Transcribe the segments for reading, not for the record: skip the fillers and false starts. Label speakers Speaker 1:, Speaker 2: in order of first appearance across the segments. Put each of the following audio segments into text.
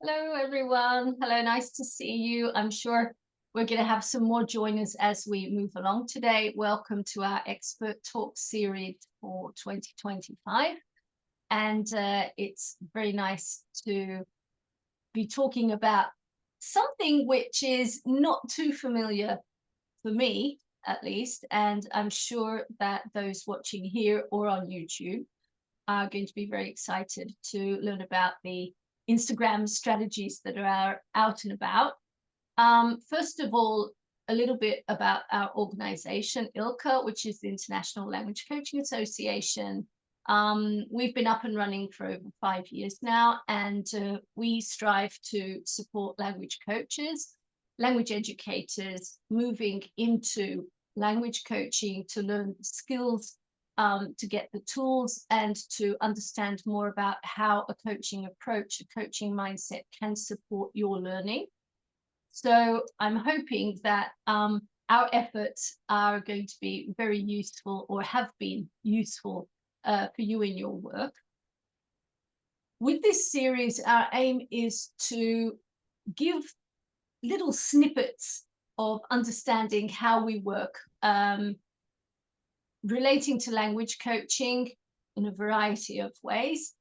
Speaker 1: Hello, everyone. Hello, nice to see you. I'm sure we're going to have some more joiners as we move along today. Welcome to our Expert Talk series for 2025. And it's very nice to be talking about something which is not too familiar for me, at least. And I'm sure that those watching here or on YouTube are going to be very excited to learn about the Instagram strategies that are out and about. First of all, a little bit about our organization, ILCA, which is the International Language Coaching Association. We've been up and running for over 5 years now, and we strive to support language coaches, language educators moving into language coaching to learn skills, to get the tools and to understand more about how a coaching approach, a coaching mindset can support your learning. So I'm hoping that our efforts are going to be very useful or have been useful for you in your work. With this series, our aim is to give little snippets of understanding how we work, relating to language coaching in a variety of ways.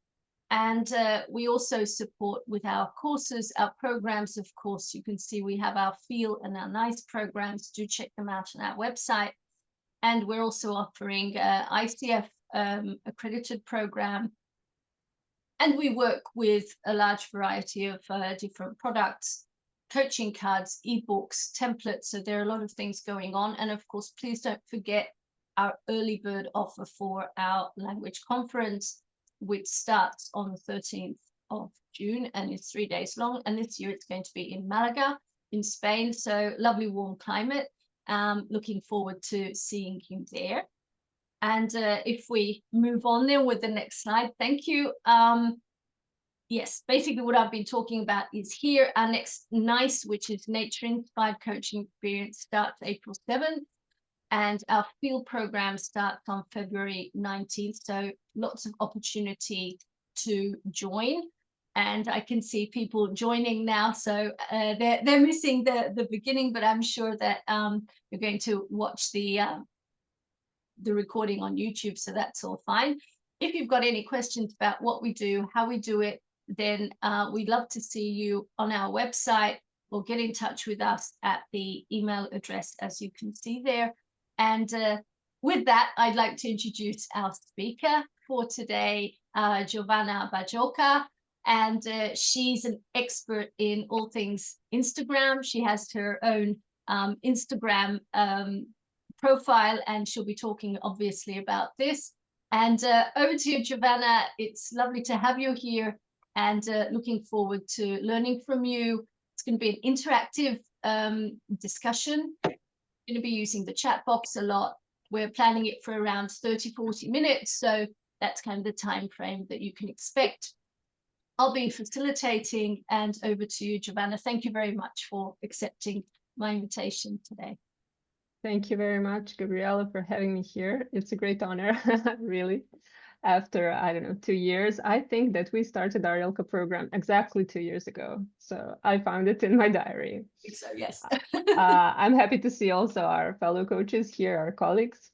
Speaker 1: And we also support with our courses, our programs. Of course, you can see we have our Feel and our Nice programs. Do check them out on our website. And we're also offering ICF accredited program. And we work with a large variety of different products, coaching cards, ebooks, templates. So there are a lot of things going on. And of course, please don't forget our early bird offer for our language conference, which starts on the 13th of June and is 3 days long. And this year it's going to be in Malaga, in Spain. So lovely warm climate. Looking forward to seeing you there. And if we move on then with the next slide, thank you. Yes, basically what I've been talking about is here. Our next NICE, which is Nature Inspired Coaching Experience, starts April 7th. And our field program starts on February 19th. So lots of opportunity to join. And I can see people joining now. So they're missing the beginning, but I'm sure that you're going to watch the recording on YouTube. So that's all fine. If you've got any questions about what we do, how we do it, then we'd love to see you on our website or get in touch with us at the email address, as you can see there. And with that, I'd like to introduce our speaker for today, Giovanna Bajocca. And she's an expert in all things Instagram. She has her own Instagram profile, and she'll be talking obviously about this. And over to you, Giovanna. It's lovely to have you here, and looking forward to learning from you. It's going to be an interactive discussion. Going to be using the chat box a lot. We're planning it for around 30-40 minutes, so that's kind of the time frame that you can expect. I'll be facilitating, and over to you, Giovanna. Thank you very much for accepting my invitation today.
Speaker 2: Thank you very much, Gabriella, for having me here. It's a great honor, really. After, I don't know, 2 years, I think that we started our ILCA program exactly 2 years ago. So I found it in my diary.
Speaker 1: So, yes.
Speaker 2: I'm happy to see also our fellow coaches here, our colleagues.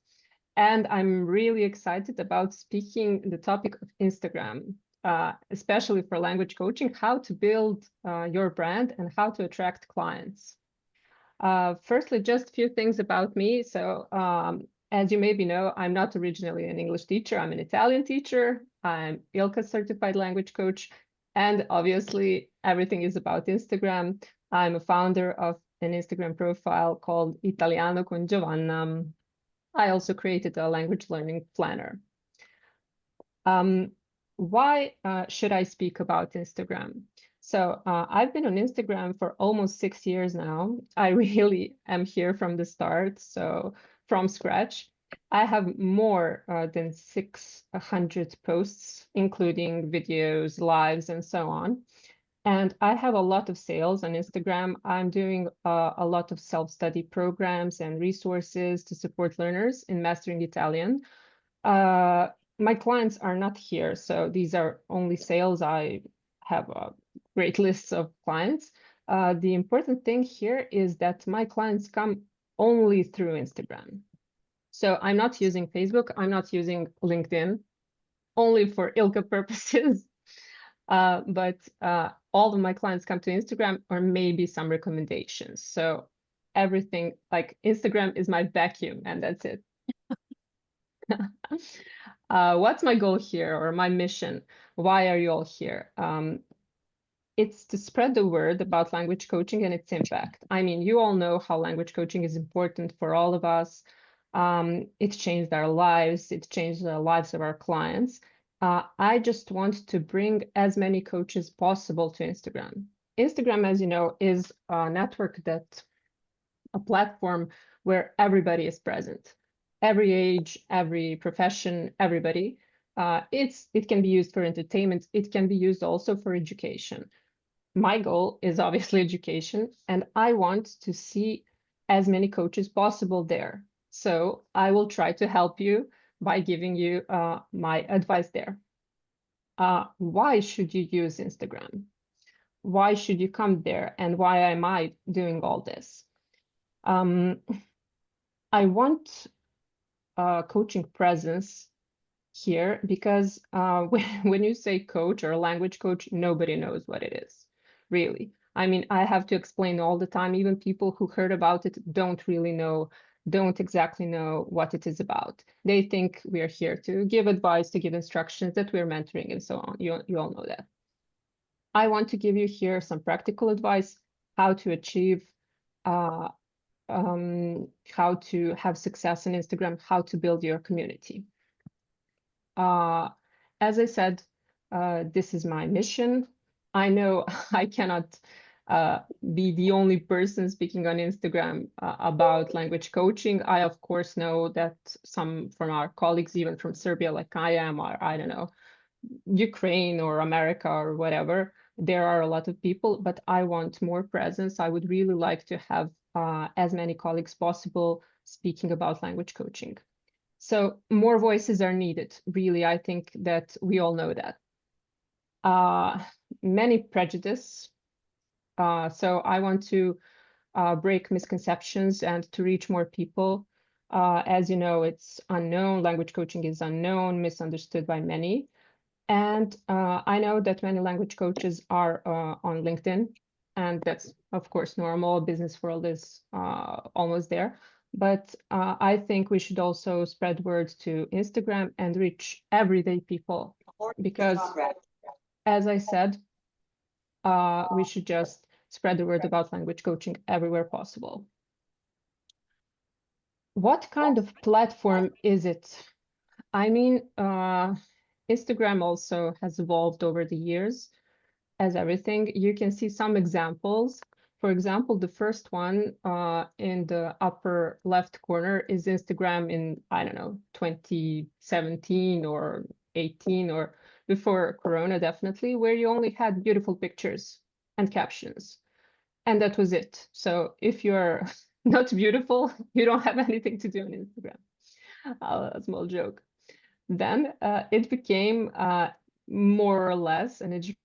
Speaker 2: And I'm really excited about speaking the topic of Instagram, especially for language coaching, how to build your brand and how to attract clients. Firstly, just a few things about me. So as you maybe know, I'm not originally an English teacher. I'm an Italian teacher. I'm ILCA certified language coach. And obviously, everything is about Instagram. I'm a founder of an Instagram profile called Italiano con Giovanna. I also created a language learning planner. Why should I speak about Instagram? So I've been on Instagram for almost 6 years now. I really am here from the start, so from scratch. I have more than 600 posts, including videos, lives, and so on. And I have a lot of sales on Instagram. I'm doing a lot of self-study programs and resources to support learners in mastering Italian. My clients are not here, so these are only sales. I have great lists of clients. The important thing here is that my clients come only through Instagram. So I'm not using Facebook, I'm not using LinkedIn, only for ILCA purposes. But all of my clients come to Instagram or maybe some recommendations. So everything, like Instagram is my vacuum and that's it. What's my goal here or my mission? Why are you all here? It's to spread the word about language coaching and its impact. I mean, you all know how language coaching is important for all of us. It's changed our lives. It's changed the lives of our clients. I just want to bring as many coaches possible to Instagram. Instagram, as you know, is a network a platform where everybody is present. Every age, every profession, everybody. It can be used for entertainment. It can be used also for education. My goal is obviously education, and I want to see as many coaches possible there. So I will try to help you by giving you my advice there. Why should you use Instagram? Why should you come there? And why am I doing all this? I want coaching presence here because when you say coach or language coach, nobody knows what it is, really. I mean, I have to explain all the time. Even people who heard about it don't exactly know what it is about. They think we are here to give advice, to give instructions, that we're mentoring and so on. You all know that. I want to give you here some practical advice, how to achieve, how to have success on Instagram, how to build your community. As I said, this is my mission. I know I cannot be the only person speaking on Instagram about language coaching. I, of course, know that some from our colleagues, even from Serbia, like I am, or I don't know, Ukraine or America or whatever, there are a lot of people, but I want more presence. I would really like to have as many colleagues possible speaking about language coaching. So more voices are needed, really. I think that we all know that. Many prejudice. So I want to break misconceptions and to reach more people. As you know, it's unknown. Language coaching is unknown, misunderstood by many. And I know that many language coaches are on LinkedIn, and that's, of course, normal. Business world is almost there. But I think we should also spread word to Instagram and reach everyday people because, as I said, we should just spread the word about language coaching everywhere possible. What kind of platform is it? I mean, Instagram also has evolved over the years. As everything, you can see some examples. For example, the first one in the upper left corner is Instagram in, I don't know, 2017 or 18 or before Corona, definitely, where you only had beautiful pictures and captions. And that was it. So if you're not beautiful, you don't have anything to do on Instagram. A small joke. Then it became more or less an education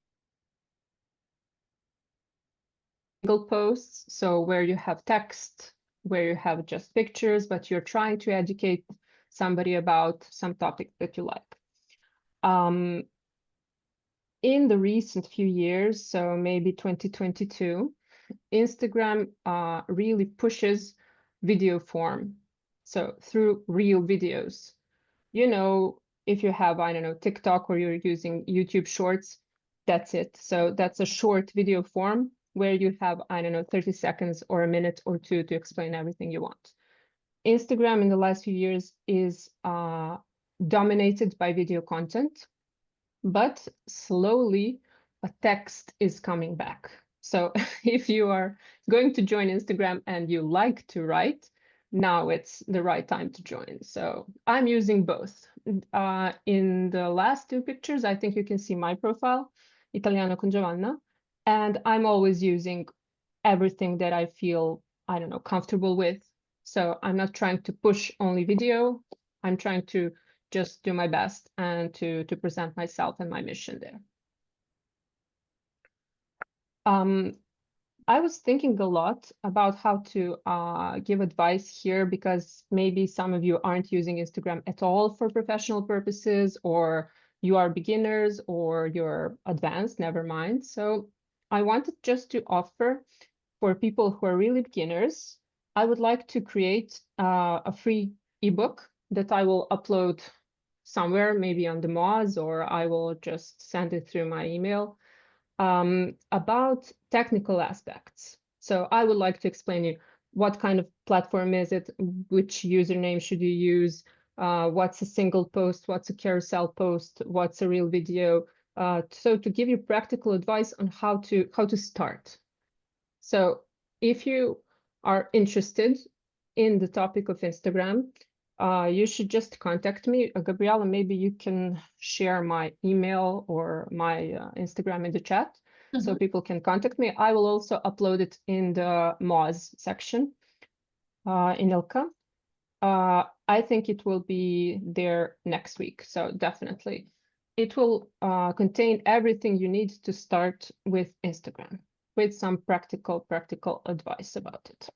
Speaker 2: posts, so where you have text, where you have just pictures, but you're trying to educate somebody about some topic that you like. In the recent few years, so maybe 2022, Instagram really pushes video form. So through real videos, you know, if you have, I don't know, TikTok or you're using YouTube Shorts, that's it. So that's a short video form where you have, I don't know, 30 seconds or a minute or two to explain everything you want. Instagram in the last few years is dominated by video content, but slowly a text is coming back. So if you are going to join Instagram and you like to write, now it's the right time to join. So I'm using both. In the last two pictures, I think you can see my profile, Italiano con Giovanna, and I'm always using everything that I feel, I don't know, comfortable with. So I'm not trying to push only video. I'm trying to just do my best and to present myself and my mission there. I was thinking a lot about how to give advice here, because maybe some of you aren't using Instagram at all for professional purposes, or you are beginners, or you're advanced, never mind. So I wanted just to offer for people who are really beginners, I would like to create a free ebook that I will upload somewhere, maybe on the Moz, or I will just send it through my email, about technical aspects. So I would like to explain you what kind of platform is it, which username should you use, what's a single post, what's a carousel post, what's a real video. So to give you practical advice on how to start. So if you are interested in the topic of Instagram, you should just contact me. Gabriela, maybe you can share my email or my Instagram in the chat so people can contact me. I will also upload it in the Moz section in Ilka. I think it will be there next week, so definitely. It will contain everything you need to start with Instagram, with some practical advice about it.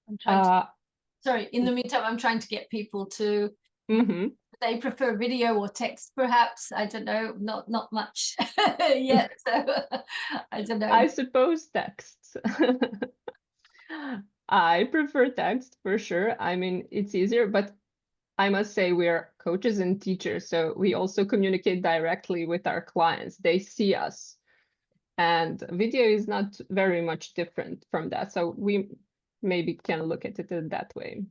Speaker 1: I'm trying to, sorry, in the meantime, I'm trying to get people to, they prefer video or text, perhaps. I don't know, not much yet. So I don't know.
Speaker 2: I suppose text. I prefer text for sure. I mean, it's easier, but I must say we're coaches and teachers, so we also communicate directly with our clients. They see us. And video is not very much different from that. So we maybe can look at it that way.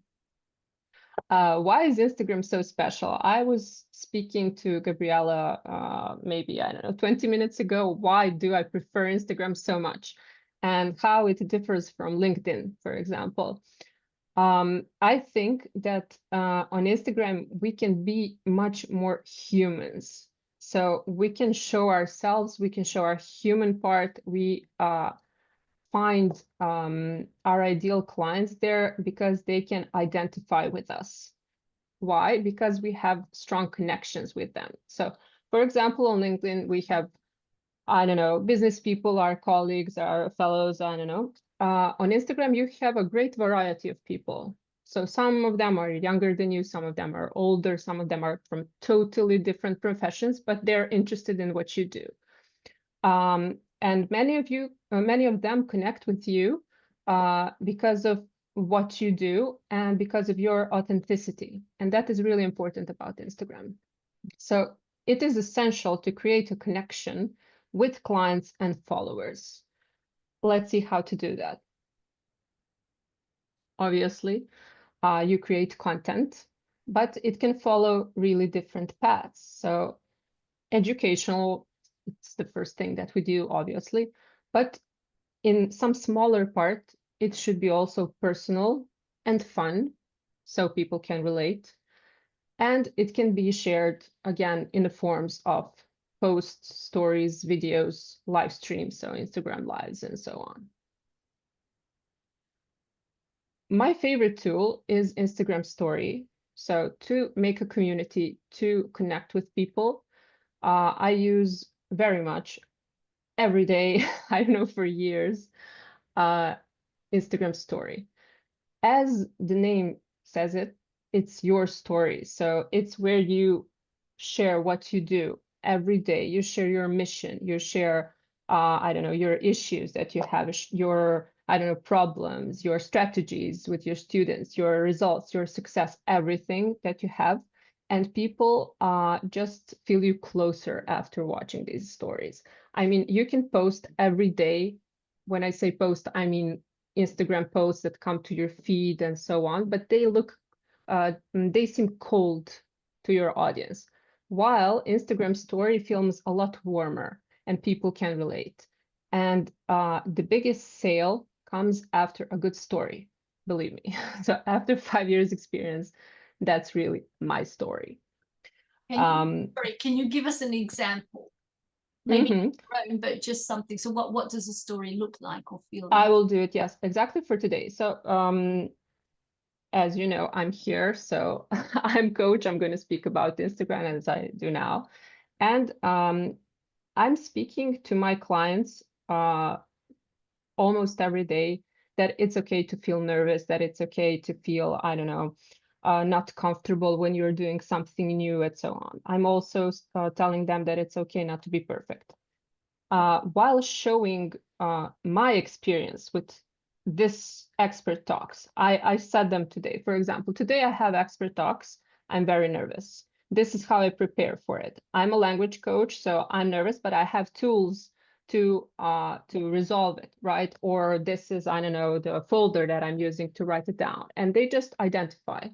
Speaker 2: Why is Instagram so special? I was speaking to Gabriela maybe, I don't know, 20 minutes ago. Why do I prefer Instagram so much? And how it differs from LinkedIn, for example. I think that on Instagram, we can be much more humans. So we can show ourselves, we can show our human part. We find our ideal clients there because they can identify with us. Why? Because we have strong connections with them. So, for example, on LinkedIn, we have, I don't know, business people, our colleagues, our fellows, I don't know. On Instagram, you have a great variety of people. So some of them are younger than you, some of them are older, some of them are from totally different professions, but they're interested in what you do. And many of them connect with you because of what you do and because of your authenticity. And that is really important about Instagram. So it is essential to create a connection with clients and followers. Let's see how to do that. Obviously, you create content, but it can follow really different paths. So educational, it's the first thing that we do, obviously, but in some smaller part, it should be also personal and fun, so people can relate. And it can be shared, again, in the forms of posts, stories, videos, live streams, so Instagram lives and so on. My favorite tool is Instagram Story. So to make a community, to connect with people, I use very much every day, I don't know, for years, Instagram Story. As the name says it, it's your story. So it's where you share what you do every day. You share your mission. You share, I don't know, your issues that you have, your, I don't know, problems, your strategies with your students, your results, your success, everything that you have. And people just feel you closer after watching these stories. I mean, you can post every day. When I say post, I mean Instagram posts that come to your feed and so on, but they seem cold to your audience, while Instagram story feels a lot warmer and people can relate. And the biggest sale comes after a good story, believe me. So after 5 years experience, that's really my story.
Speaker 1: Can you give us an example? Maybe but just something. So what does a story look like or feel like?
Speaker 2: I will do it, yes, exactly for today. So as you know, I'm here, so I'm coach. I'm going to speak about Instagram as I do now. And I'm speaking to my clients almost every day that it's okay to feel nervous, that it's okay to feel, I don't know, not comfortable when you're doing something new and so on. I'm also telling them that it's okay not to be perfect. While showing my experience with this expert talks, I said them today. For example, today I have expert talks. I'm very nervous. This is how I prepare for it. I'm a language coach, so I'm nervous, but I have tools to resolve it, right? Or this is, I don't know, the folder that I'm using to write it down. And they just identify,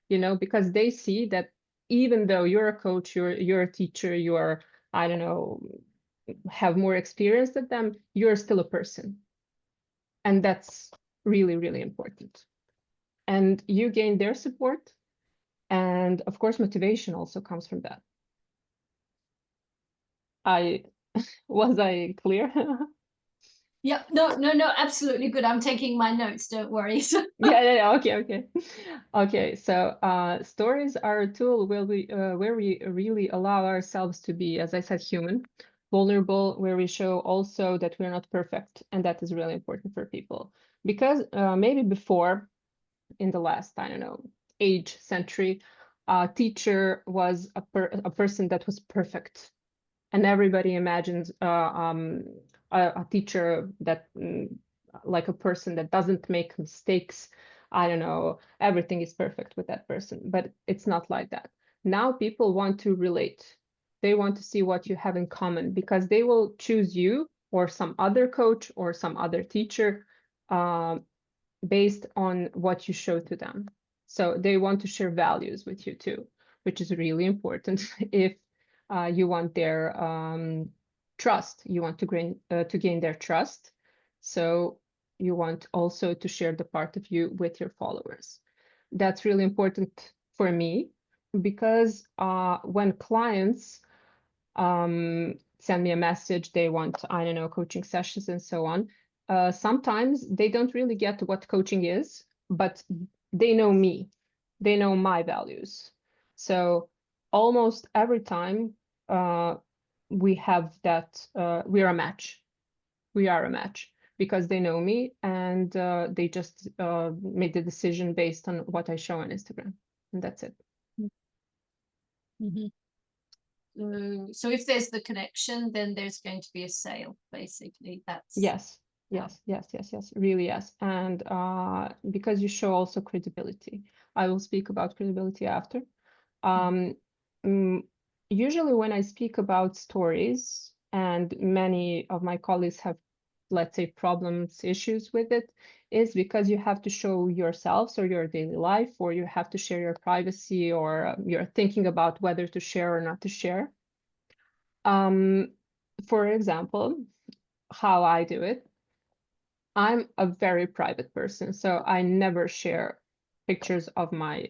Speaker 2: because they see that even though you're a coach, you're a teacher, you're, I don't know, have more experience than them, you're still a person. And that's really, really important. And you gain their support. And of course, motivation also comes from that. Was I clear?
Speaker 1: Yeah, no, absolutely good. I'm taking my notes, don't worry.
Speaker 2: Yeah, okay. Okay, so stories are a tool where we really allow ourselves to be, as I said, human, vulnerable, where we show also that we're not perfect, and that is really important for people. Because maybe before, in the last, I don't know, age, century, a teacher was a person that was perfect, and everybody imagines a teacher that like a person that doesn't make mistakes. I don't know, everything is perfect with that person, but it's not like that. Now people want to relate. They want to see what you have in common, because they will choose you or some other coach or some other teacher uh, based on what you show to them. So they want to share values with you too, which is really important. If you want their trust, you want to gain their trust. So you want also to share the part of you with your followers. That's really important for me, because when clients send me a message, they want, I don't know, coaching sessions and so on. Sometimes they don't really get what coaching is, but they know me, they know my values. So almost every time we have that, we're a match. We are a match because they know me, and they just made the decision based on what I show on Instagram, and that's it.
Speaker 1: Mhm. So if there's the connection, then there's going to be a sale, basically. That's
Speaker 2: Yes, really yes. And because you show also credibility. I will speak about credibility after. Um, mm, Usually when I speak about stories, and many of my colleagues have, let's say, problems, issues with it, is because you have to show yourselves or your daily life, or you have to share your privacy, or you're thinking about whether to share or not to share. For example, how I do it, I'm a very private person, so I never share pictures of my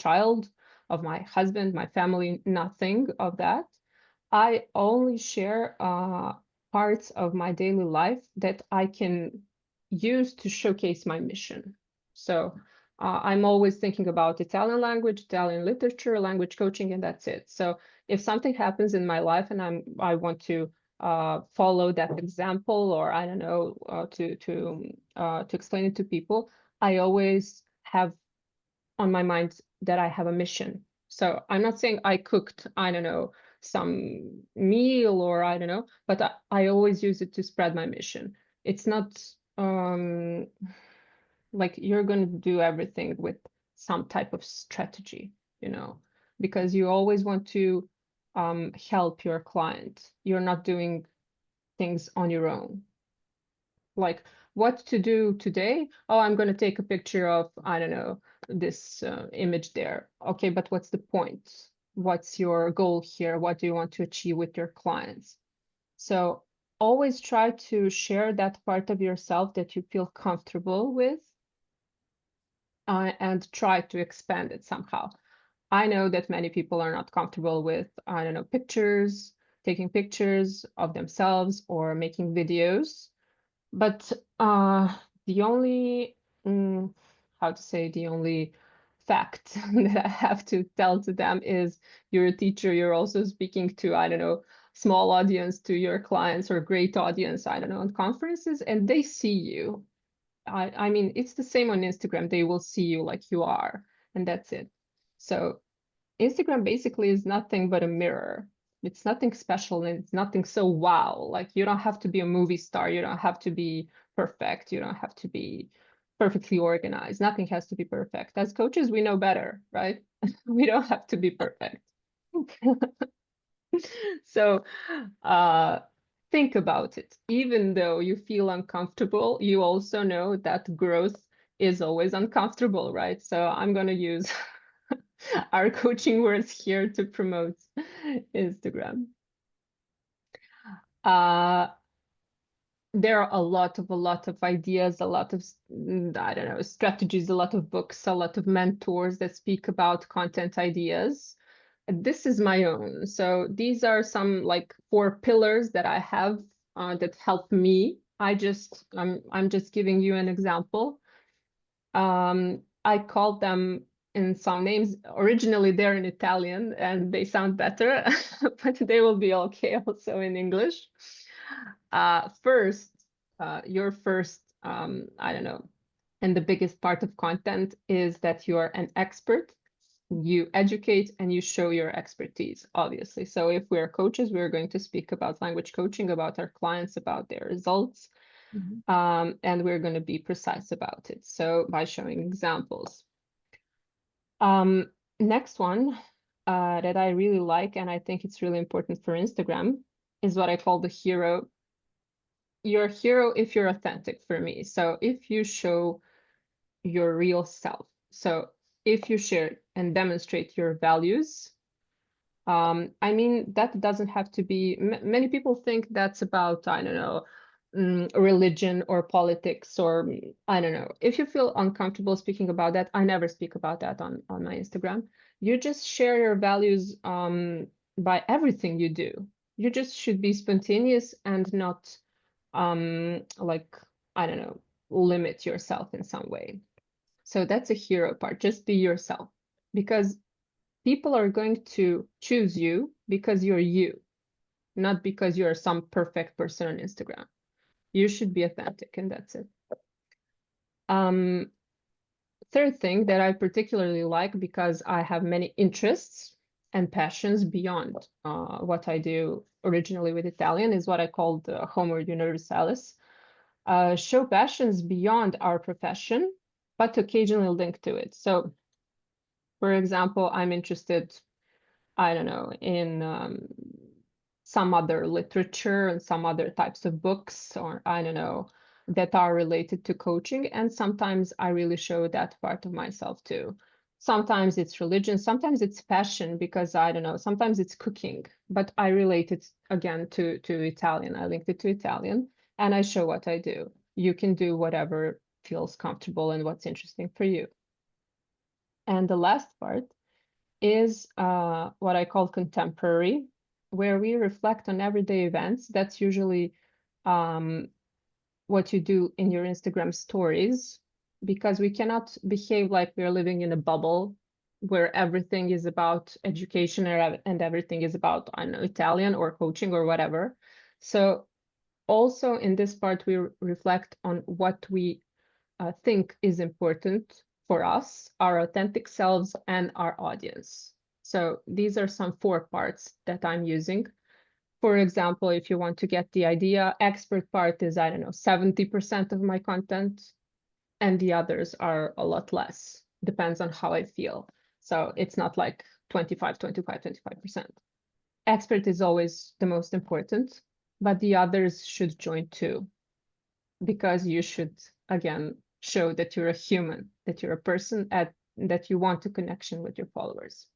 Speaker 2: child, of my husband, my family, nothing of that. I only share parts of my daily life that I can use to showcase my mission. So I'm always thinking about Italian language, Italian literature, language coaching, and that's it. So if something happens in my life and I want to follow that example, or I don't know, to explain it to people, I always have on my mind that I have a mission. So I'm not saying I cooked, I don't know, some meal, or I don't know, but I always use it to spread my mission. It's not like you're going to do everything with some type of strategy, because you always want to help your client. You're not doing things on your own. Like what to do today? Oh, I'm going to take a picture of, I don't know, this image there. Okay, but what's the point? What's your goal here? What do you want to achieve with your clients? So always try to share that part of yourself that you feel comfortable with, and try to expand it somehow. I know that many people are not comfortable with, I don't know, pictures, taking pictures of themselves or making videos. But the only, how to say, the only fact that I have to tell to them is you're a teacher, you're also speaking to, I don't know, small audience to your clients or great audience, I don't know, on conferences, and they see you. I mean, it's the same on Instagram. They will see you like you are, and that's it. So Instagram basically is nothing but a mirror. It's nothing special and it's nothing so wow. Like you don't have to be a movie star. You don't have to be perfect. You don't have to be perfectly organized. Nothing has to be perfect. As coaches, we know better, right? We don't have to be perfect. So think about it. Even though you feel uncomfortable, you also know that growth is always uncomfortable, right? So I'm going to use our coaching words here to promote Instagram. There are a lot of ideas, a lot of, I don't know, strategies, a lot of books, a lot of mentors that speak about content ideas. This is my own. So these are some like 4 pillars that I have that help me. I'm just giving you an example. I called them in some names. Originally, they're in Italian and they sound better, but they will be okay also in English. First, your first, I don't know, and the biggest part of content is that you are an expert. You educate and you show your expertise, obviously. So if we're coaches, we're going to speak about language coaching, about our clients, about their results. And we're going to be precise about it. So by showing examples. Next one that I really like, and I think it's really important for Instagram, is what I call the hero. You're a hero if you're authentic for me. So if you show your real self. So if you share and demonstrate your values, I mean, that doesn't have to be, many people think that's about, I don't know, religion or politics or I don't know. If you feel uncomfortable speaking about that, I never speak about that on my Instagram. You just share your values by everything you do. You just should be spontaneous and not like, I don't know, limit yourself in some way. So that's a hero part. Just be yourself because people are going to choose you because you're you, not because you're some perfect person on Instagram. You should be authentic, and that's it. Third thing that I particularly like because I have many interests and passions beyond what I do originally with Italian is what I call the Homo Universalis. Show passions beyond our profession, but occasionally link to it. So, for example, I'm interested, I don't know, in some other literature and some other types of books, or I don't know, that are related to coaching. And sometimes I really show that part of myself too. Sometimes it's religion, sometimes it's passion because I don't know, sometimes it's cooking, but I relate it again to Italian. I linked it to Italian and I show what I do. You can do whatever feels comfortable and what's interesting for you. And the last part is what I call contemporary, where we reflect on everyday events. That's usually what you do in your Instagram stories, because we cannot behave like we're living in a bubble where everything is about education and everything is about, I don't know, Italian or coaching or whatever. So also in this part, we reflect on what we think is important for us, our authentic selves, and our audience. So these are some 4 parts that I'm using. For example, if you want to get the idea, expert part is, I don't know, 70% of my content, and the others are a lot less. Depends on how I feel. So it's not like 25, 25, 25%. Expert is always the most important, but the others should join too, because you should, again, show that you're a human, that you're a person, that you want a connection with your followers.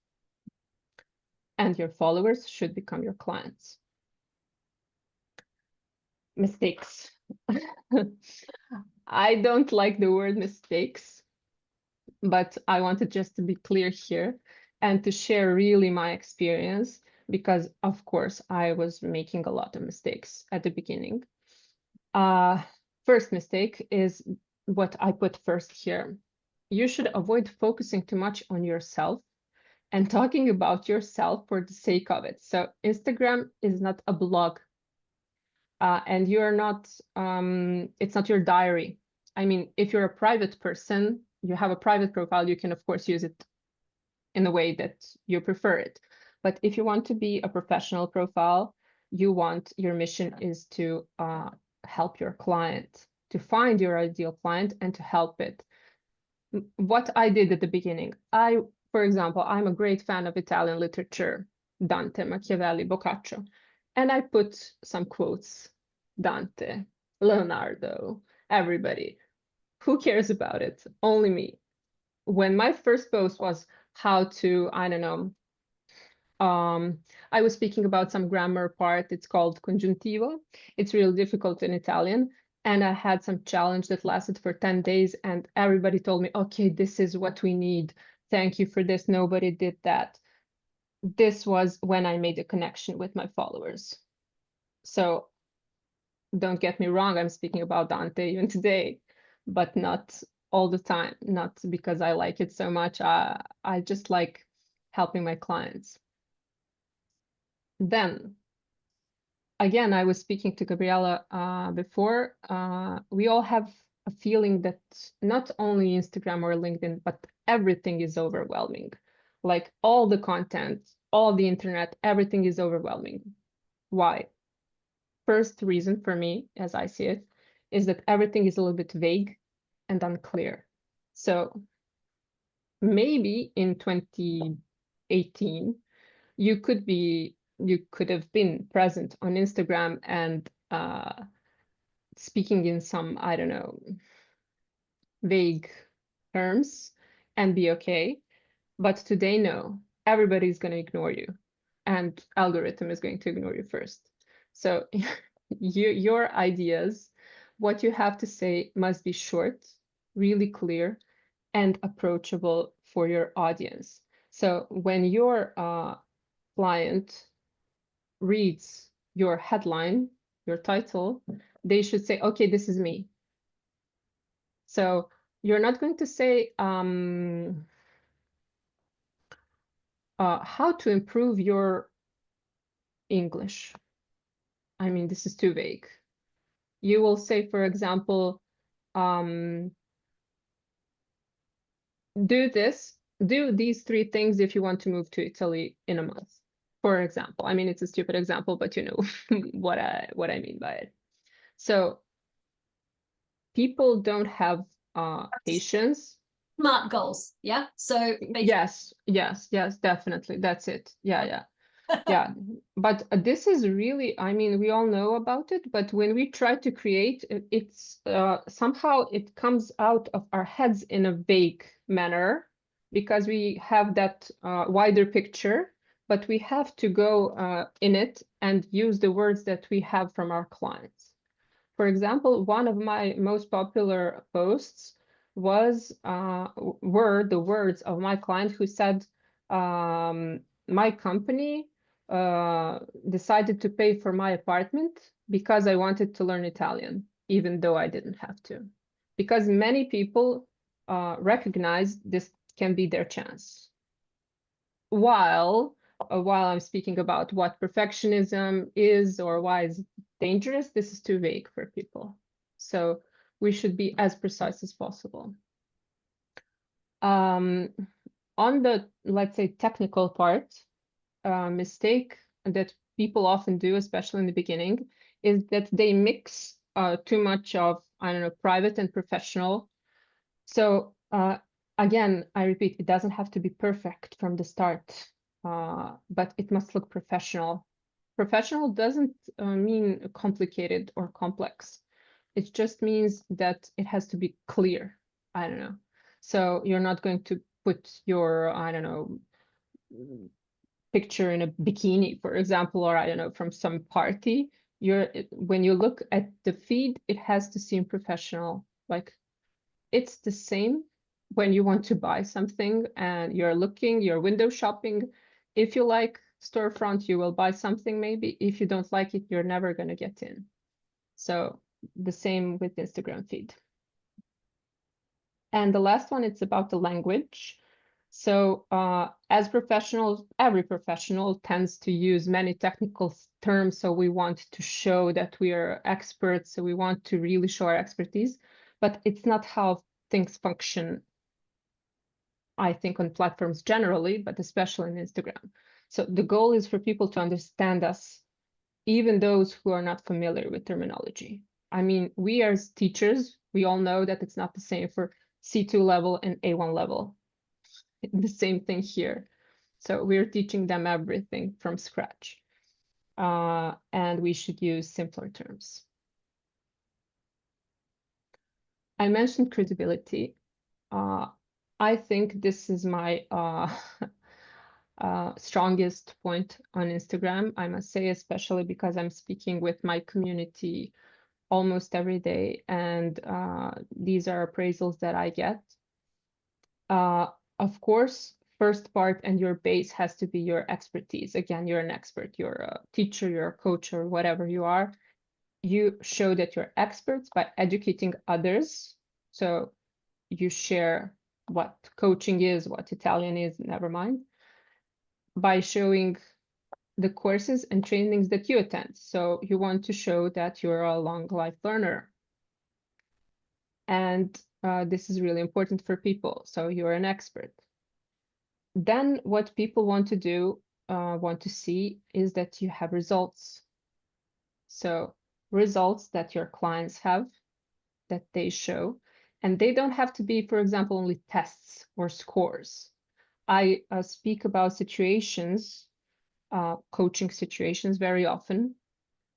Speaker 2: And your followers should become your clients. Mistakes. I don't like the word mistakes, but I wanted just to be clear here and to share really my experience because, of course, I was making a lot of mistakes at the beginning. First mistake is what I put first here. You should avoid focusing too much on yourself and talking about yourself for the sake of it. So Instagram is not a blog, and you're not, it's not your diary. I mean, if you're a private person, you have a private profile, you can of course use it in the way that you prefer it. But if you want to be a professional profile, your mission is to help your client, to find your ideal client and to help it. What I did at the beginning, for example, I'm a great fan of Italian literature, Dante, Machiavelli, Boccaccio, and I put some quotes, Dante, Leonardo, everybody. Who cares about it? Only me. When my first post was how to, I don't know, I was speaking about some grammar part. It's called congiuntivo. It's really difficult in Italian. And I had some challenge that lasted for 10 days. And everybody told me, okay, this is what we need. Thank you for this. Nobody did that. This was when I made a connection with my followers. So don't get me wrong, I'm speaking about Dante even today, but not all the time, not because I like it so much. I just like helping my clients. Then, again, I was speaking to Gabriela before. We all have a feeling that not only Instagram or LinkedIn, but everything is overwhelming. Like all the content, all the internet, everything is overwhelming. Why? First reason for me, as I see it, is that everything is a little bit vague and unclear. So maybe in 2018, you could have been present on Instagram and speaking in some, I don't know, vague terms and be okay. But today, no, everybody's going to ignore you and algorithm is going to ignore you first. So your ideas, what you have to say must be short, really clear, and approachable for your audience. So when your client reads your headline, your title, they should say, okay, this is me. So you're not going to say how to improve your English. I mean, this is too vague. You will say, for example, do these 3 things if you want to move to Italy in a month, for example. I mean, it's a stupid example, but you know what I mean by it. So people don't have patience.
Speaker 1: Smart goals, yeah. So
Speaker 2: Yes, definitely. That's it. Yeah. Yeah, but this is really, I mean, we all know about it, but when we try to create, it's somehow it comes out of our heads in a vague manner because we have that wider picture, but we have to go in it and use the words that we have from our clients. For example, one of my most popular posts were the words of my client who said, my company decided to pay for my apartment because I wanted to learn Italian, even though I didn't have to. Because many people recognize this can be their chance. While I'm speaking about what perfectionism is or why it's dangerous, this is too vague for people. So we should be as precise as possible. On the, let's say, technical part, mistake that people often do, especially in the beginning, is that they mix too much of, I don't know, private and professional. So again, I repeat, it doesn't have to be perfect from the start, but it must look professional. Professional doesn't mean complicated or complex. It just means that it has to be clear. I don't know. So you're not going to put your, I don't know, picture in a bikini, for example, or I don't know, from some party. When you look at the feed, it has to seem professional. Like it's the same when you want to buy something and you're window shopping. If you like storefront, you will buy something maybe. If you don't like it, you're never going to get in. So the same with Instagram feed. And the last one, it's about the language. So as professionals, every professional tends to use many technical terms. So we want to show that we are experts. So we want to really show our expertise, but it's not how things function, I think, on platforms generally, but especially on Instagram. So the goal is for people to understand us, even those who are not familiar with terminology. I mean, we as teachers, we all know that it's not the same for C2 level and A1 level. The same thing here. So we're teaching them everything from scratch. And we should use simpler terms. I mentioned credibility. I think this is my strongest point on Instagram, I must say, especially because I'm speaking with my community almost every day, and these are appraisals that I get. Of course, first part and your base has to be your expertise. Again, you're an expert, you're a teacher, you're a coach, or whatever you are. You show that you're experts by educating others. So you share what coaching is, what Italian is, never mind, by showing the courses and trainings that you attend. So you want to show that you're a long life learner. And this is really important for people. So you're an expert. Then what people want to do, want to see, is that you have results. So results that your clients have, that they show, and they don't have to be, for example, only tests or scores. I speak about situations, coaching situations very often,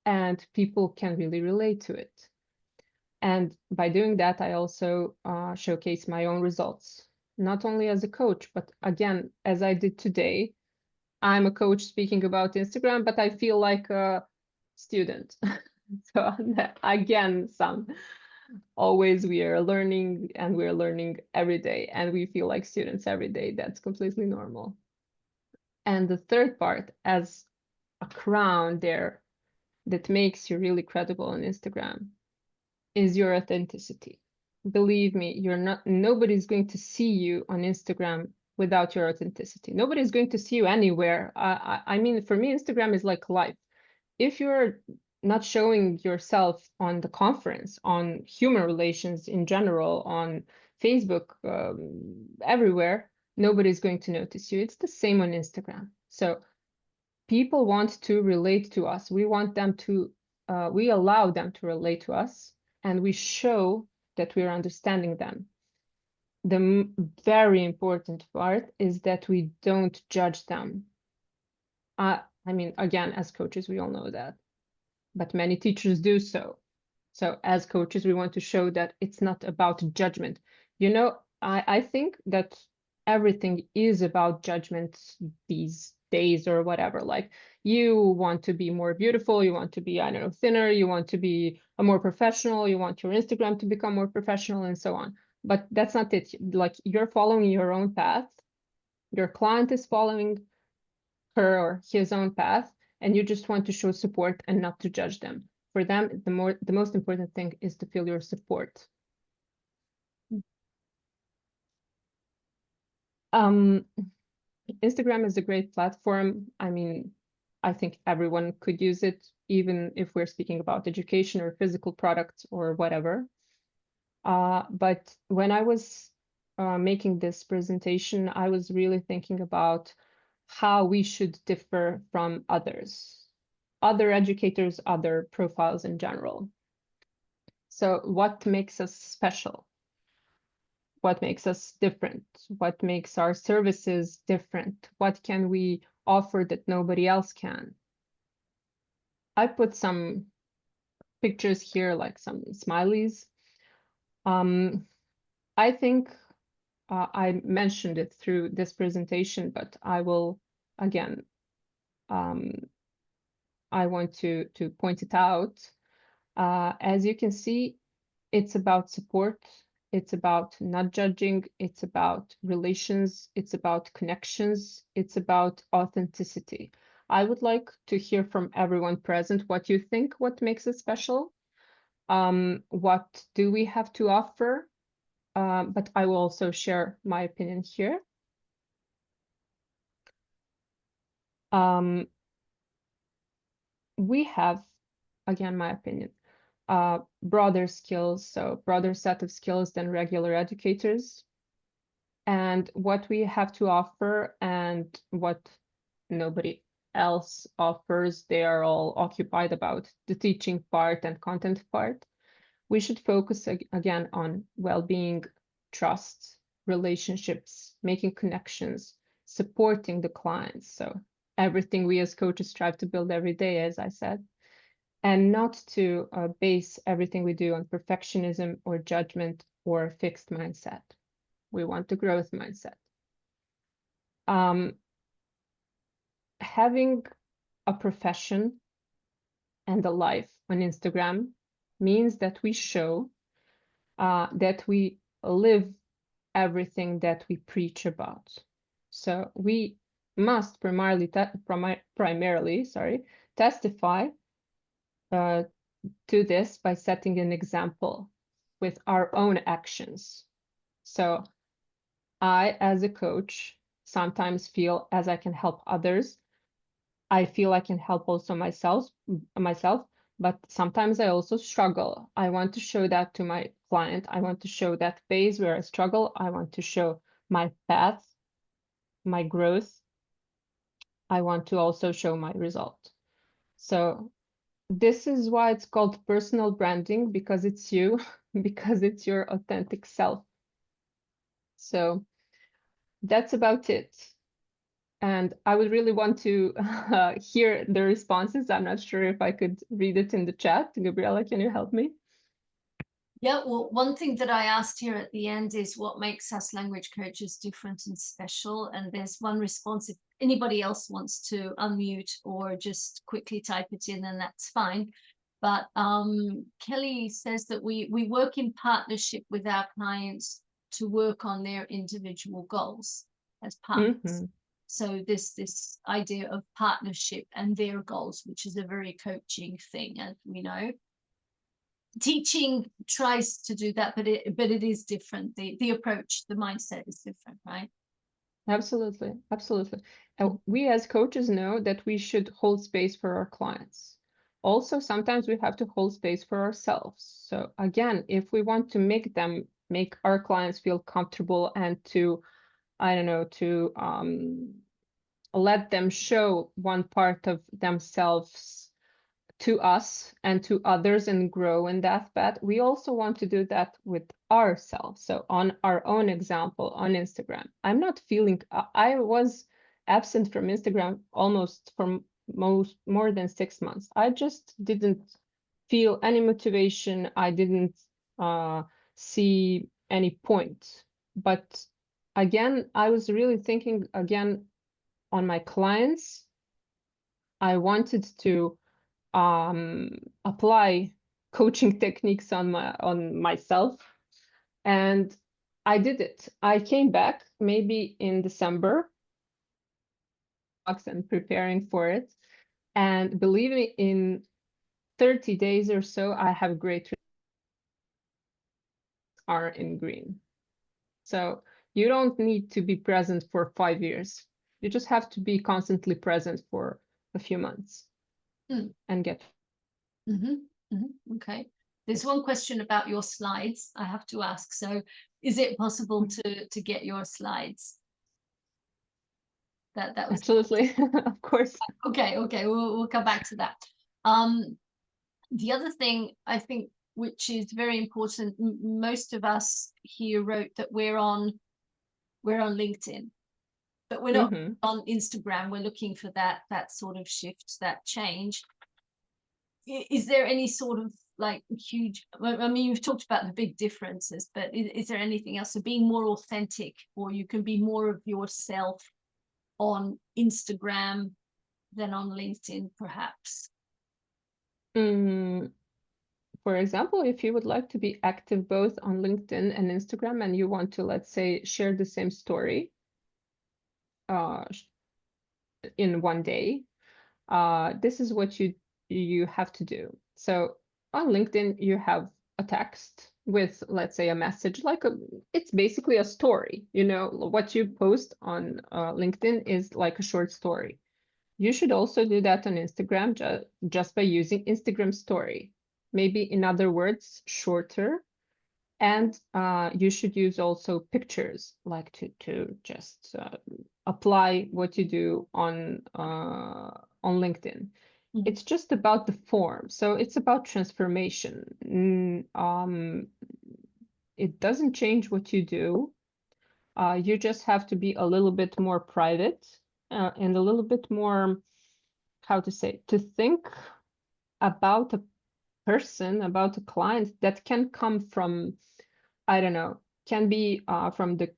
Speaker 2: and people can really relate to it. And by doing that, I also showcase my own results, not only as a coach, but again, as I did today. I'm a coach speaking about Instagram, but I feel like a student. So again, always we are learning, and we're learning every day, and we feel like students every day. That's completely normal. And the third part, as a crown there that makes you really credible on Instagram, is your authenticity. Believe me, nobody's going to see you on Instagram without your authenticity. Nobody's going to see you anywhere. I mean, for me, Instagram is like life. If you're not showing yourself on the conference, on human relations in general, on Facebook, everywhere, nobody's going to notice you. It's the same on Instagram. So people want to relate to us. We want them to, we allow them to relate to us, and we show that we're understanding them. The very important part is that we don't judge them. I mean, again, as coaches, we all know that, but many teachers do so. So as coaches, we want to show that it's not about judgment. You know, I think that everything is about judgment these days or whatever. Like, you want to be more beautiful, you want to be, I don't know, thinner, you want to be a more professional, you want your Instagram to become more professional, and so on. But that's not it. Like, you're following your own path. Your client is following her or his own path, and you just want to show support and not to judge them. For them, the most important thing is to feel your support. Instagram is a great platform. I mean, I think everyone could use it, even if we're speaking about education or physical products or whatever. But when I was making this presentation, I was really thinking about how we should differ from others, other educators, other profiles in general. So what makes us special? What makes us different? What makes our services different? What can we offer that nobody else can? I put some pictures here, like some smileys. I think I mentioned it through this presentation, but I will again, I want to point it out. As you can see, it's about support. It's about not judging. It's about relations. It's about connections. It's about authenticity. I would like to hear from everyone present what you think, what makes it special. What do we have to offer? But I will also share my opinion here. We have, again, my opinion, broader skills, so broader set of skills than regular educators. And what we have to offer and what nobody else offers, they are all occupied about the teaching part and content part. We should focus again on well-being, trust, relationships, making connections, supporting the clients. So everything we as coaches strive to build every day, as I said, and not to base everything we do on perfectionism or judgment or fixed mindset. We want the growth mindset. Having a profession and a life on Instagram means that we show that we live everything that we preach about. So we must primarily testify to this by setting an example with our own actions. So I, as a coach, sometimes feel as I can help others, I feel I can help also myself, but sometimes I also struggle. I want to show that to my client. I want to show that phase where I struggle. I want to show my path, my growth. I want to also show my result. So this is why it's called personal branding, because it's you, because it's your authentic self. So that's about it. And I would really want to hear the responses. I'm not sure if I could read it in the chat. Gabriela, can you help me?
Speaker 1: Yeah, well, one thing that I asked here at the end is what makes us language coaches different and special. And there's one response. If anybody else wants to unmute or just quickly type it in, then that's fine. But Kelly says that we work in partnership with our clients to work on their individual goals as partners.
Speaker 2: Mm-hmm.
Speaker 1: So this idea of partnership and their goals, which is a very coaching thing, as we know. Teaching tries to do that, but it is different. The approach, the mindset is different, right?
Speaker 2: Absolutely, absolutely. And we as coaches know that we should hold space for our clients. Also, sometimes we have to hold space for ourselves. So again, if we want to make our clients feel comfortable and to, I don't know, to let them show one part of themselves to us and to others and grow in that path, we also want to do that with ourselves. So on our own example on Instagram, I'm not feeling, I was absent from Instagram almost for more than 6 months. I just didn't feel any motivation. I didn't see any point. But again, I was really thinking again on my clients. I wanted to apply coaching techniques on myself, and I did it. I came back maybe in December and preparing for it, and believe me, in 30 days or so, I have great are in green. So you don't need to be present for 5 years. You just have to be constantly present for a few months and get.
Speaker 1: Okay. There's one question about your slides I have to ask. So is it possible to get your slides? That was
Speaker 2: Absolutely, of course.
Speaker 1: okay. We'll come back to that. The other thing I think, which is very important, most of us here wrote that we're on LinkedIn, but we're not on Instagram. We're looking for that sort of shift, that change. Is there any sort of like huge, I mean, you've talked about the big differences, but is there anything else? So being more authentic, or you can be more of yourself on Instagram than on LinkedIn, perhaps?
Speaker 2: For example, if you would like to be active both on LinkedIn and Instagram, and you want to, let's say, share the same story in one day, this is what you have to do. So on LinkedIn, you have a text with, let's say, a message, like it's basically a story. You know, what you post on LinkedIn is like a short story. You should also do that on Instagram just by using Instagram story. Maybe in other words, shorter. And you should use also pictures, like to just apply what you do on LinkedIn.
Speaker 1: Mhm.
Speaker 2: It's just about the form. So it's about transformation. It doesn't change what you do. You just have to be a little bit more private and a little bit more, how to say, to think about a person, about a client that can come from, I don't know, can be from the,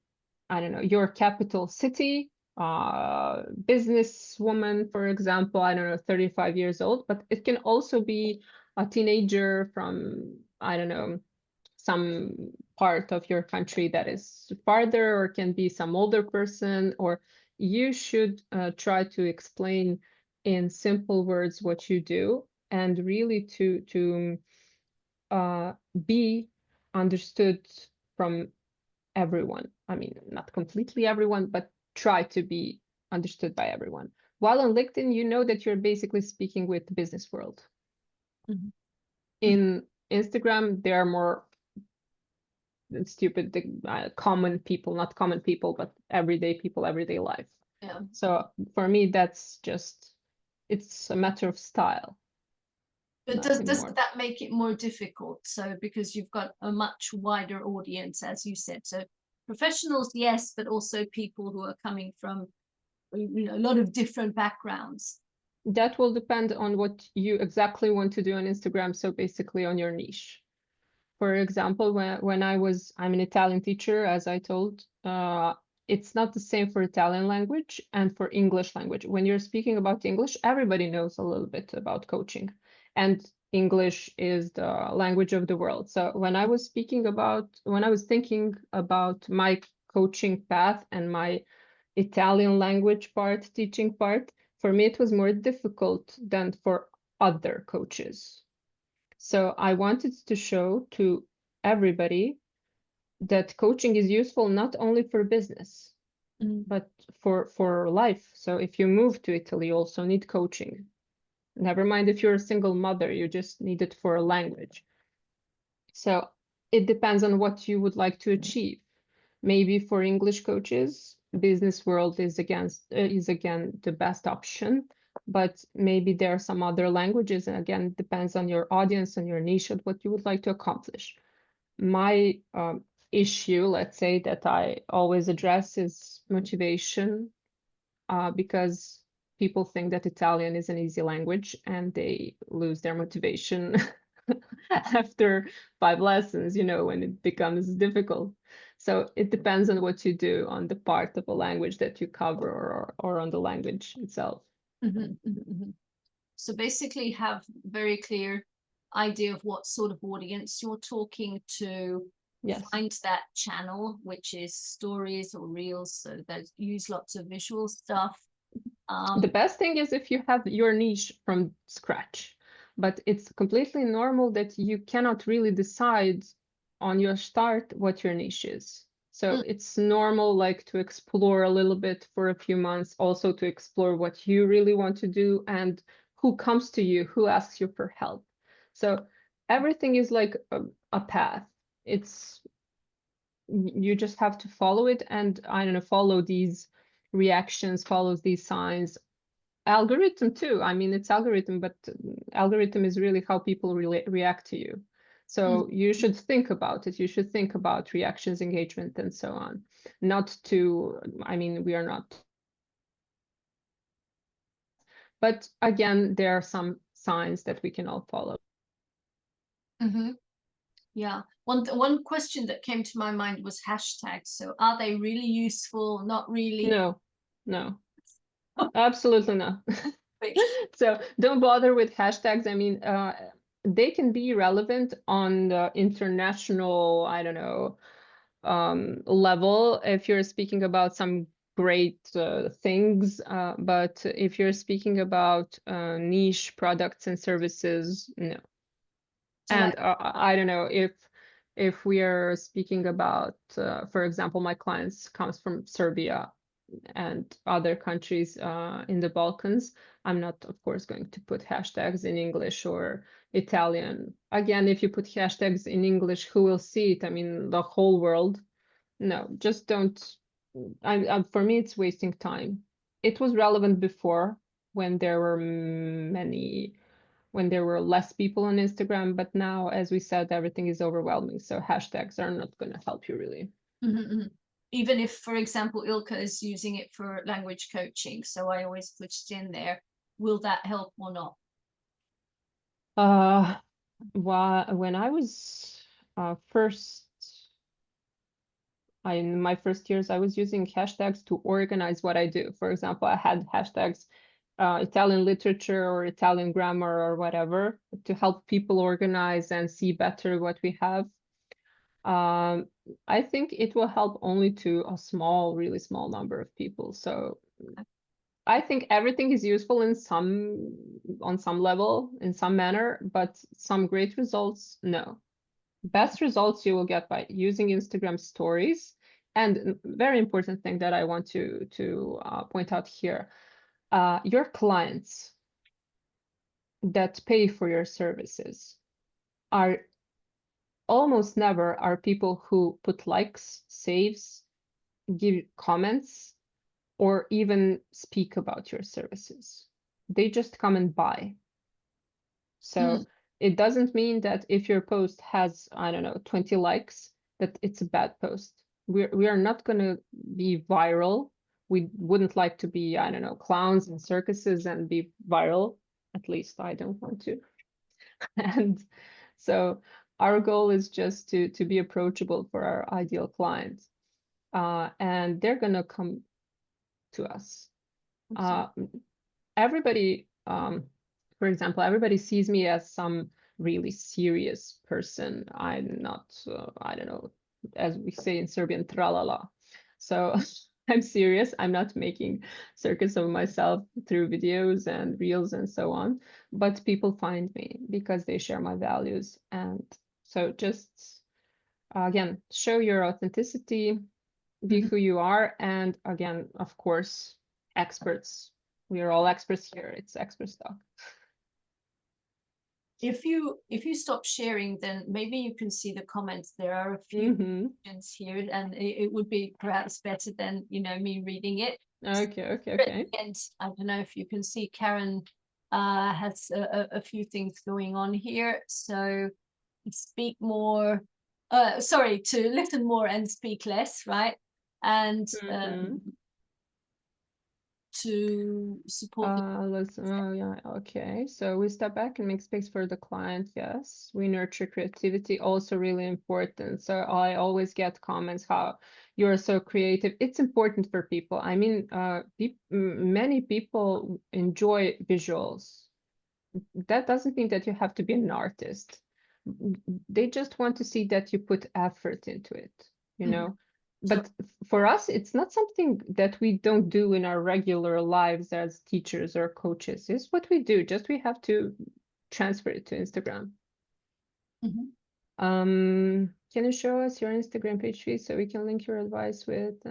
Speaker 2: I don't know, your capital city, businesswoman, for example, I don't know, 35 years old, but it can also be a teenager from, I don't know, some part of your country that is farther, or can be some older person, or you should try to explain in simple words what you do, and really to be understood from everyone. I mean, not completely everyone, but try to be understood by everyone. While on LinkedIn, you know that you're basically speaking with the business world.
Speaker 1: Mhm.
Speaker 2: In Instagram, there are more stupid, common people, not common people, but everyday people, everyday life.
Speaker 1: Yeah.
Speaker 2: So for me, that's just, it's a matter of style,
Speaker 1: But
Speaker 2: nothing
Speaker 1: doesn't
Speaker 2: more.
Speaker 1: that make it more difficult? So because you've got a much wider audience, as you said. So professionals, yes, but also people who are coming from, you know, a lot of different backgrounds.
Speaker 2: That will depend on what you exactly want to do on Instagram. So basically on your niche. For example, when I'm an Italian teacher, as I told, it's not the same for Italian language and for English language. When you're speaking about English, everybody knows a little bit about coaching, and English is the language of the world. So when I was thinking about my coaching path and my Italian language part, teaching part, for me, it was more difficult than for other coaches. So I wanted to show to everybody that coaching is useful not only for business, but for life. So if you move to Italy, you also need coaching. Never mind if you're a single mother, you just need it for a language. So it depends on what you would like to achieve. Maybe for English coaches, business world is again the best option, but maybe there are some other languages, and again, it depends on your audience and your niche and what you would like to accomplish. My issue, let's say, that I always address is motivation, because people think that Italian is an easy language and they lose their motivation after 5 lessons, when it becomes difficult. So it depends on what you do on the part of a language that you cover, or on the language itself.
Speaker 1: So basically have very clear idea of what sort of audience you're talking to.
Speaker 2: Yes.
Speaker 1: Find that channel, which is stories or reels, so that use lots of visual stuff.
Speaker 2: The best thing is if you have your niche from scratch, but it's completely normal that you cannot really decide on your start what your niche is. So it's normal, like, to explore a little bit for a few months, also to explore what you really want to do and who comes to you, who asks you for help. So everything is like a path. You just have to follow it, and I don't know, follow these reactions, follows these signs. Algorithm too. I mean, it's algorithm, but algorithm is really how people really react to you. So you should think about it. You should think about reactions, engagement, and so on. Not to, I mean, we are not. But again, there are some signs that we can all follow.
Speaker 1: Yeah. One question that came to my mind was hashtags. So are they really useful? Not really.
Speaker 2: No, absolutely not. So don't bother with hashtags. I mean, they can be relevant on the international, I don't know, level if you're speaking about some great things, but if you're speaking about niche products and services, no.
Speaker 1: So
Speaker 2: And
Speaker 1: like,
Speaker 2: I don't know, if we are speaking about, for example, my clients comes from Serbia, and other countries in the Balkans, I'm not, of course, going to put hashtags in English or Italian. Again, if you put hashtags in English, who will see it? I mean, the whole world. No, just don't. For me, it's wasting time. It was relevant before when there were when there were less people on Instagram, but now, as we said, everything is overwhelming. So hashtags are not going to help you really.
Speaker 1: Even if, for example, Ilka is using it for language coaching, so I always put it in there, will that help or not?
Speaker 2: When I was in my first years, I was using hashtags to organize what I do. For example, I had hashtags Italian literature or Italian grammar or whatever to help people organize and see better what we have. I think it will help only to a really small number of people. So I think everything is useful on some level, in some manner, but some great results, no. Best results you will get by using Instagram stories. And very important thing that I want to point out here, your clients that pay for your services are almost never are people who put likes, saves, give comments, or even speak about your services. They just come and buy. So it doesn't mean that if your post has, I don't know, 20 likes, that it's a bad post. We are not going to be viral. We wouldn't like to be, I don't know, clowns and circuses and be viral. At least I don't want to. And so our goal is just to be approachable for our ideal clients. And they're going to come to us. Everybody, for example, everybody sees me as some really serious person. I'm not, I don't know, as we say in Serbian, tralala. So I'm serious. I'm not making circus of myself through videos and reels and so on. But people find me because they share my values. And so just, again, show your authenticity, be who you are. And again, of course, experts. We are all experts here. It's expert talk.
Speaker 1: If you stop sharing, then maybe you can see the comments. There are a few questions here, and it would be perhaps better than me reading it.
Speaker 2: Okay.
Speaker 1: And I don't know if you can see Karen has a few things going on here. So speak more. Sorry, to listen more and speak less, right? And to support
Speaker 2: yeah, okay. So we step back and make space for the client. Yes, we nurture creativity, also really important. So I always get comments how you're so creative. It's important for people. I mean, many people enjoy visuals. That doesn't mean that you have to be an artist. They just want to see that you put effort into it, you know. But for us, it's not something that we don't do in our regular lives as teachers or coaches. It's what we do. Just we have to transfer it to Instagram. Can you show us your Instagram page, please, so we can link your advice with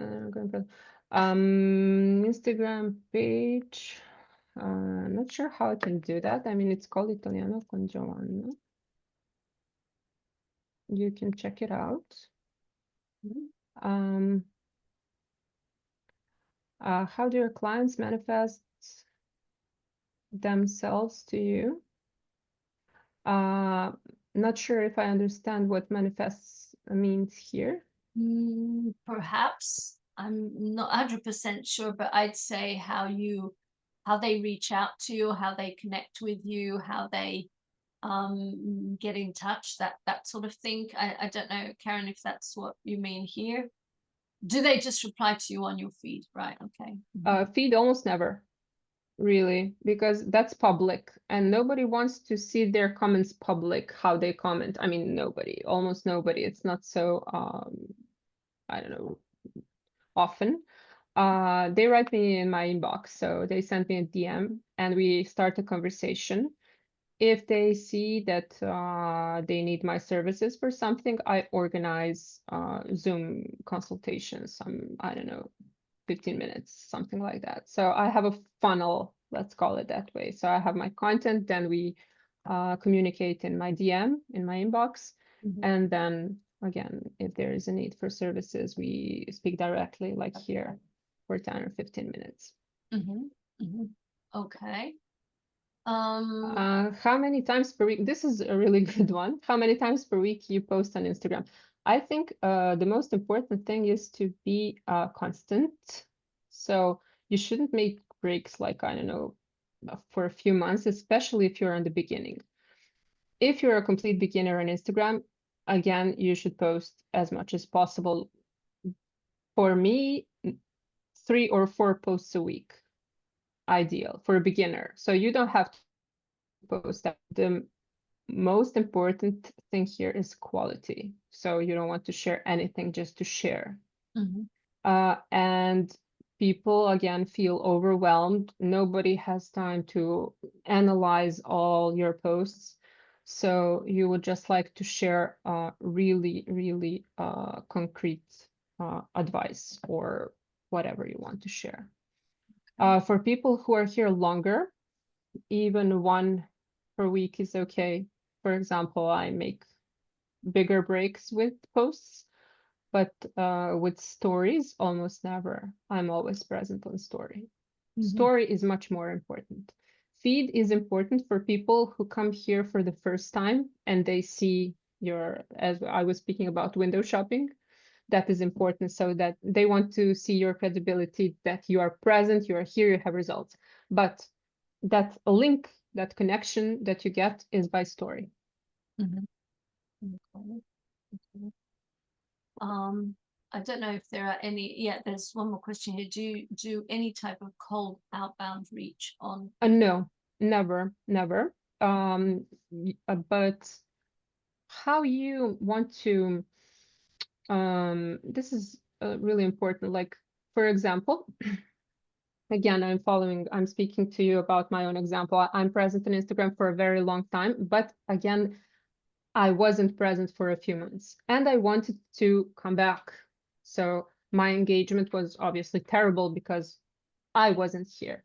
Speaker 2: Instagram page? I'm not sure how I can do that. I mean, it's called Italiano con Giovanna. You can check it out. How do your clients manifest themselves to you? Not sure if I understand what manifests means here.
Speaker 1: Perhaps I'm not 100% sure, but I'd say how they reach out to you, how they connect with you, how they get in touch, that sort of thing. I don't know, Karen, if that's what you mean here. Do they just reply to you on your feed? Right. Okay.
Speaker 2: Feed almost never, really, because that's public and nobody wants to see their comments public, how they comment. I mean, almost nobody. It's not so, I don't know, often. They write me in my inbox, so they send me a DM and we start a conversation. If they see that they need my services for something, I organize Zoom consultations, I don't know, 15 minutes, something like that. So I have a funnel, let's call it that way. So I have my content, then we communicate in my DM, in my inbox. And then again, if there is a need for services, we speak directly like here for 10 or 15 minutes.
Speaker 1: Okay.
Speaker 2: How many times per week? This is a really good one. How many times per week you post on Instagram? I think the most important thing is to be constant. So you shouldn't make breaks like, I don't know, for a few months, especially if you're in the beginning. If you're a complete beginner on Instagram, again, you should post as much as possible. For me, 3 or 4 posts a week, ideal for a beginner. So you don't have to post that. The most important thing here is quality. So you don't want to share anything just to share. And people, again, feel overwhelmed. Nobody has time to analyze all your posts. So you would just like to share really, really concrete advice or whatever you want to share. For people who are here longer, even 1 per week is okay. For example, I make bigger breaks with posts, but with stories, almost never. I'm always present on story. Story is much more important. Feed is important for people who come here for the first time and they see your, as I was speaking about window shopping, that is important so that they want to see your credibility, that you are present, you are here, you have results. But that link, that connection that you get is by story.
Speaker 1: I don't know if there are any. Yeah, there's one more question here. Do you do any type of cold outbound reach on?
Speaker 2: No, never. But how you want to, this is really important. Like, for example, again, I'm speaking to you about my own example. I'm present on Instagram for a very long time, but again, I wasn't present for a few months and I wanted to come back. So my engagement was obviously terrible because I wasn't here.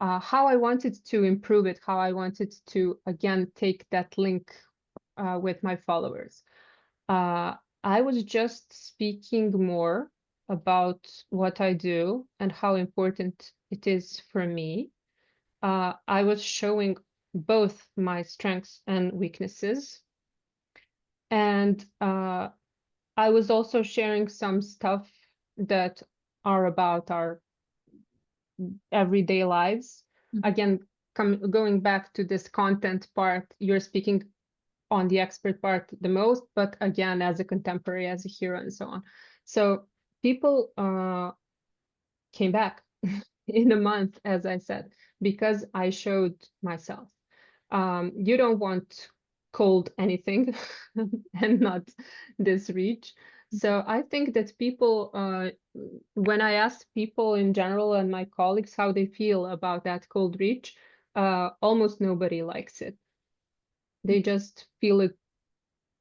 Speaker 2: How I wanted to improve it, how I wanted to, again, take that link with my followers. I was just speaking more about what I do and how important it is for me. I was showing both my strengths and weaknesses. And I was also sharing some stuff that are about our everyday lives. Again, going back to this content part, you're speaking on the expert part the most, but again, as a contemporary, as a hero, and so on. So people came back in a month, as I said, because I showed myself. You don't want cold anything and not this reach. So I think that people, when I asked people in general and my colleagues how they feel about that cold reach, almost nobody likes it. They just feel it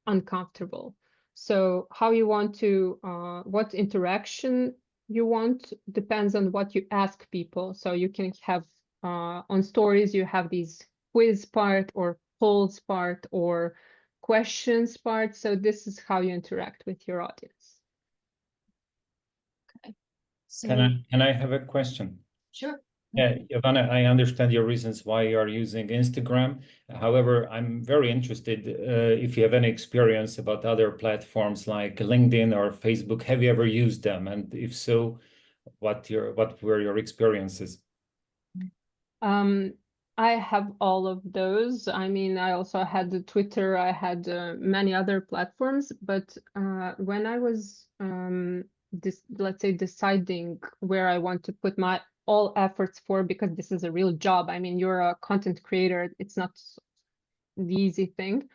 Speaker 2: uncomfortable. So how you want to, what interaction you want depends on what you ask people. So you can have on stories, you have these quiz part or polls part or questions part. So this is how you interact with your audience.
Speaker 1: Okay. So,
Speaker 3: Can I have a question?
Speaker 1: sure.
Speaker 3: Yeah, Ivana, I understand your reasons why you are using Instagram. However, I'm very interested if you have any experience about other platforms like LinkedIn or Facebook. Have you ever used them? And if so, what were your experiences?
Speaker 2: I have all of those. I mean, I also had the Twitter, I had many other platforms, but when I was let's say deciding where I want to put my all efforts for, because this is a real job. I mean, you're a content creator, it's not the easy thing.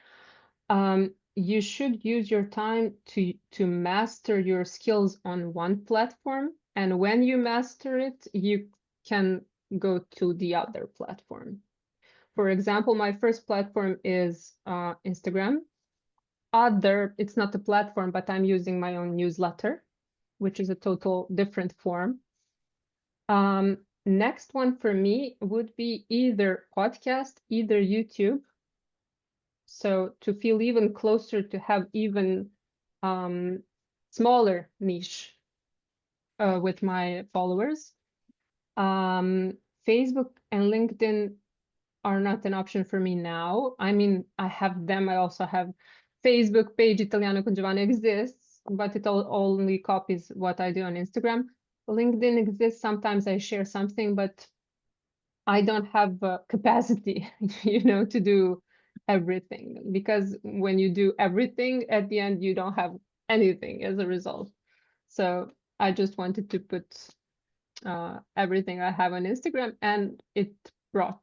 Speaker 2: You should use your time to master your skills on one platform, and when you master it, you can go to the other platform. For example, my first platform is Instagram. It's not a platform, but I'm using my own newsletter, which is a total different form. Next one for me would be either podcast, either YouTube. So to feel even closer, to have even smaller niche with my followers. Facebook and LinkedIn are not an option for me now. I mean, I have them. I also have Facebook page Italiano con Giovanna exists, but it only copies what I do on Instagram. LinkedIn exists. Sometimes I share something, but I don't have capacity, to do everything, because when you do everything, at the end, you don't have anything as a result. So I just wanted to put everything I have on Instagram, and it brought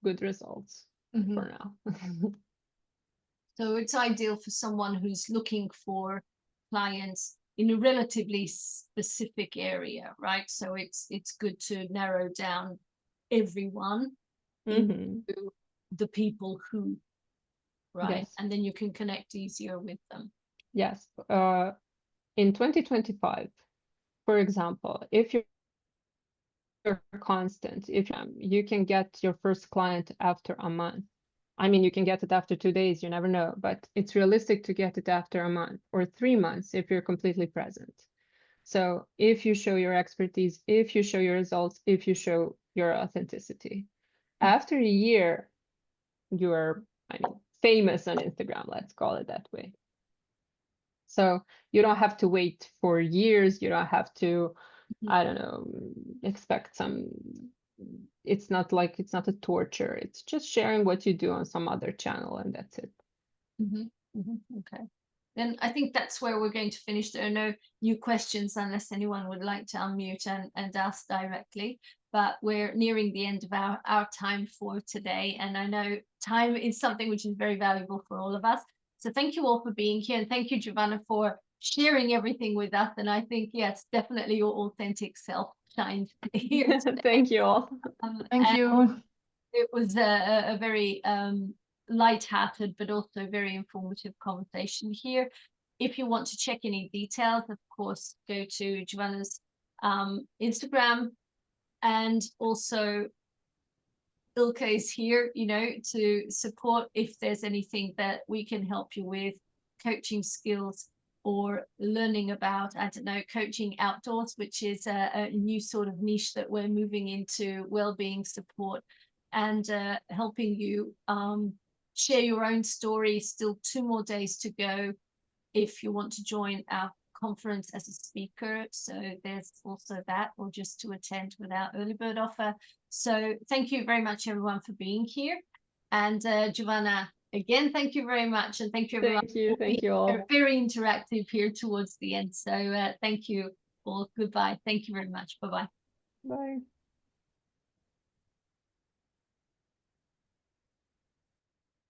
Speaker 2: good results for now.
Speaker 1: So it's ideal for someone who's looking for clients in a relatively specific area, right? So it's good to narrow down everyone into the people who, right?
Speaker 2: Yes.
Speaker 1: And then you can connect easier with them.
Speaker 2: Yes. In 2025, for example, if you're constant, if you can get your first client after a month. I mean, you can get it after 2 days, you never know, but it's realistic to get it after a month or 3 months if you're completely present. So if you show your expertise, if you show your results, if you show your authenticity, after a year, you're famous on Instagram, let's call it that way. So you don't have to wait for years. You don't have to, I don't know, expect some, it's not a torture. It's just sharing what you do on some other channel, and that's it.
Speaker 1: Okay. Then I think that's where we're going to finish. There are no new questions unless anyone would like to unmute and ask directly. But we're nearing the end of our time for today. And I know time is something which is very valuable for all of us. So thank you all for being here. And thank you, Giovanna, for sharing everything with us. And I think, yes, definitely your authentic self shined here today.
Speaker 2: Thank you all.
Speaker 4: Thank you.
Speaker 1: It was a very light-hearted but also very informative conversation here. If you want to check any details, of course, go to Giovanna's Instagram, and also Ilka is here, to support if there's anything that we can help you with, coaching skills or learning about, I don't know, coaching outdoors, which is a new sort of niche that we're moving into, well-being support, and helping you share your own story. Still 2 more days to go if you want to join our conference as a speaker. So there's also that, or just to attend with our early bird offer. So thank you very much, everyone, for being here. And Giovanna, again, thank you very much. And thank you, everyone.
Speaker 2: Thank you all.
Speaker 1: Very interactive here towards the end. So thank you all. Goodbye. Thank you very much. Bye-bye.
Speaker 2: Bye.